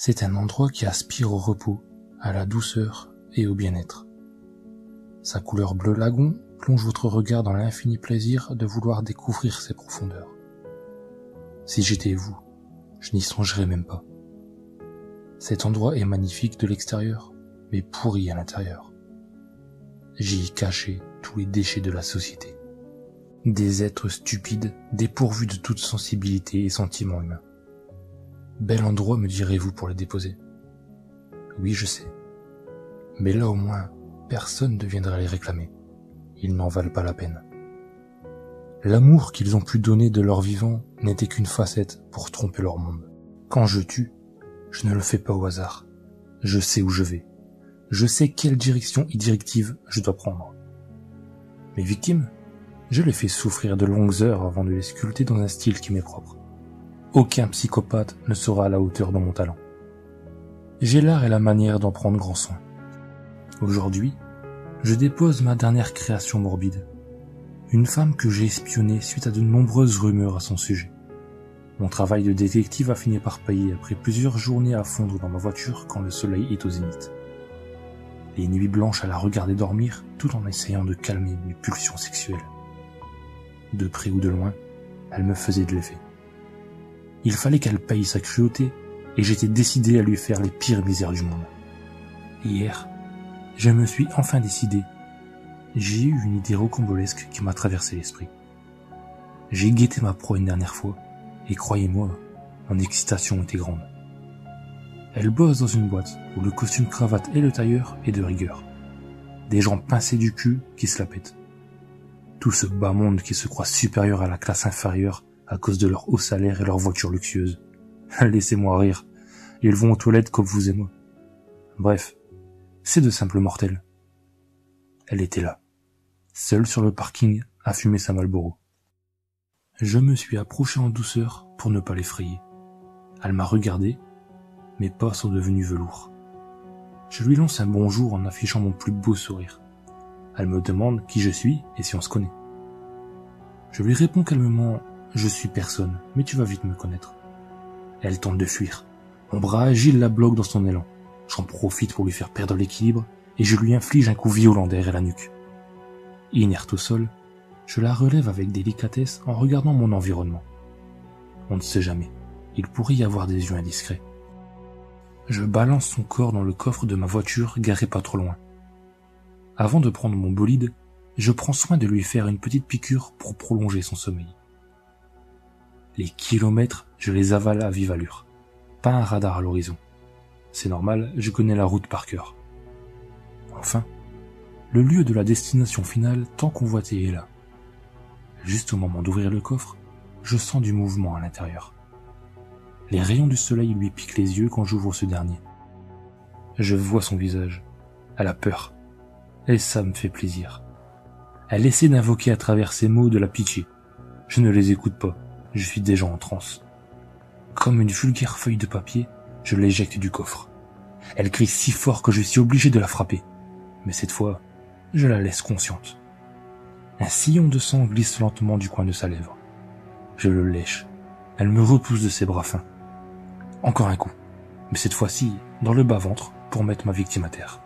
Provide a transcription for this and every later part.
C'est un endroit qui aspire au repos, à la douceur et au bien-être. Sa couleur bleu lagon plonge votre regard dans l'infini plaisir de vouloir découvrir ses profondeurs. Si j'étais vous, je n'y songerais même pas. Cet endroit est magnifique de l'extérieur, mais pourri à l'intérieur. J'y ai caché tous les déchets de la société. Des êtres stupides, dépourvus de toute sensibilité et sentiment humain. Bel endroit, me direz-vous, pour les déposer. Oui, je sais. Mais là au moins, personne ne viendra les réclamer. Ils n'en valent pas la peine. L'amour qu'ils ont pu donner de leur vivant n'était qu'une facette pour tromper leur monde. Quand je tue, je ne le fais pas au hasard. Je sais où je vais. Je sais quelle direction et directive je dois prendre. Mes victimes, je les fais souffrir de longues heures avant de les sculpter dans un style qui m'est propre. Aucun psychopathe ne sera à la hauteur de mon talent. J'ai l'art et la manière d'en prendre grand soin. Aujourd'hui, je dépose ma dernière création morbide. Une femme que j'ai espionnée suite à de nombreuses rumeurs à son sujet. Mon travail de détective a fini par payer après plusieurs journées à fondre dans ma voiture quand le soleil est au zénith. Les nuits blanches à la regarder dormir tout en essayant de calmer mes pulsions sexuelles. De près ou de loin, elle me faisait de l'effet. Il fallait qu'elle paye sa cruauté et j'étais décidé à lui faire les pires misères du monde. Hier, je me suis enfin décidé. J'ai eu une idée rocambolesque qui m'a traversé l'esprit. J'ai guetté ma proie une dernière fois et croyez-moi, mon excitation était grande. Elle bosse dans une boîte où le costume cravate et le tailleur est de rigueur. Des gens pincés du cul qui se la pètent. Tout ce bas monde qui se croit supérieur à la classe inférieure à cause de leur haut salaire et leur voiture luxueuse. Laissez-moi rire, ils vont aux toilettes comme vous et moi. Bref, c'est de simples mortels. Elle était là, seule sur le parking à fumer sa Marlboro. Je me suis approché en douceur pour ne pas l'effrayer. Elle m'a regardé, mes pas sont devenus velours. Je lui lance un bonjour en affichant mon plus beau sourire. Elle me demande qui je suis et si on se connaît. Je lui réponds calmement « Je suis personne, mais tu vas vite me connaître ». Elle tente de fuir. Mon bras agile la bloque dans son élan. J'en profite pour lui faire perdre l'équilibre et je lui inflige un coup violent derrière la nuque. Inerte au sol, je la relève avec délicatesse en regardant mon environnement. On ne sait jamais, il pourrait y avoir des yeux indiscrets. Je balance son corps dans le coffre de ma voiture garé pas trop loin. Avant de prendre mon bolide, je prends soin de lui faire une petite piqûre pour prolonger son sommeil. Les kilomètres, je les avale à vive allure. Pas un radar à l'horizon. C'est normal, je connais la route par cœur. Enfin, le lieu de la destination finale tant convoité est là. Juste au moment d'ouvrir le coffre, je sens du mouvement à l'intérieur. Les rayons du soleil lui piquent les yeux quand j'ouvre ce dernier. Je vois son visage. Elle a peur. Et ça me fait plaisir. Elle essaie d'invoquer à travers ses mots de la pitié. Je ne les écoute pas. Je suis déjà en transe. Comme une vulgaire feuille de papier, je l'éjecte du coffre. Elle crie si fort que je suis obligé de la frapper. Mais cette fois, je la laisse consciente. Un sillon de sang glisse lentement du coin de sa lèvre. Je le lèche. Elle me repousse de ses bras fins. Encore un coup, mais cette fois-ci dans le bas-ventre pour mettre ma victime à terre.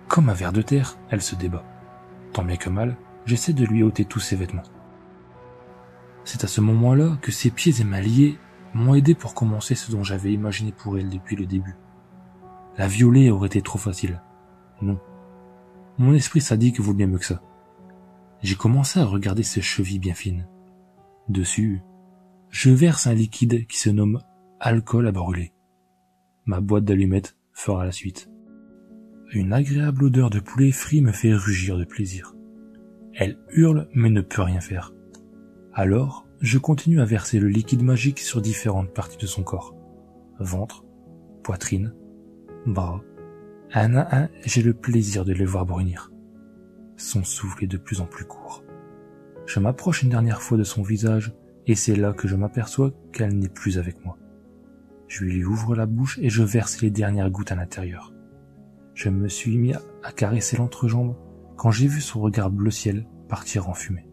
Comme un ver de terre, elle se débat. Tant bien que mal, j'essaie de lui ôter tous ses vêtements. C'est à ce moment-là que ses pieds et mains liés m'ont aidé pour commencer ce dont j'avais imaginé pour elle depuis le début. La violer aurait été trop facile. Non. Mon esprit sadique vaut bien mieux que ça. J'ai commencé à regarder ses chevilles bien fines. Dessus, je verse un liquide qui se nomme alcool à brûler. Ma boîte d'allumettes fera la suite. Une agréable odeur de poulet frit me fait rugir de plaisir. Elle hurle mais ne peut rien faire. Alors, je continue à verser le liquide magique sur différentes parties de son corps. Ventre, poitrine, bras. Un à un, j'ai le plaisir de les voir brunir. Son souffle est de plus en plus court. Je m'approche une dernière fois de son visage et c'est là que je m'aperçois qu'elle n'est plus avec moi. Je lui ouvre la bouche et je verse les dernières gouttes à l'intérieur. Je me suis mis à caresser l'entrejambe quand j'ai vu son regard bleu ciel partir en fumée.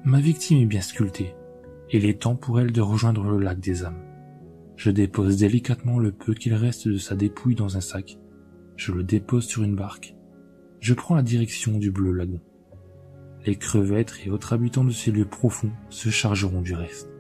Ma victime est bien sculptée. Il est temps pour elle de rejoindre le lac des âmes. Je dépose délicatement le peu qu'il reste de sa dépouille dans un sac. Je le dépose sur une barque. Je prends la direction du bleu lagon. Les crevettes et autres habitants de ces lieux profonds se chargeront du reste.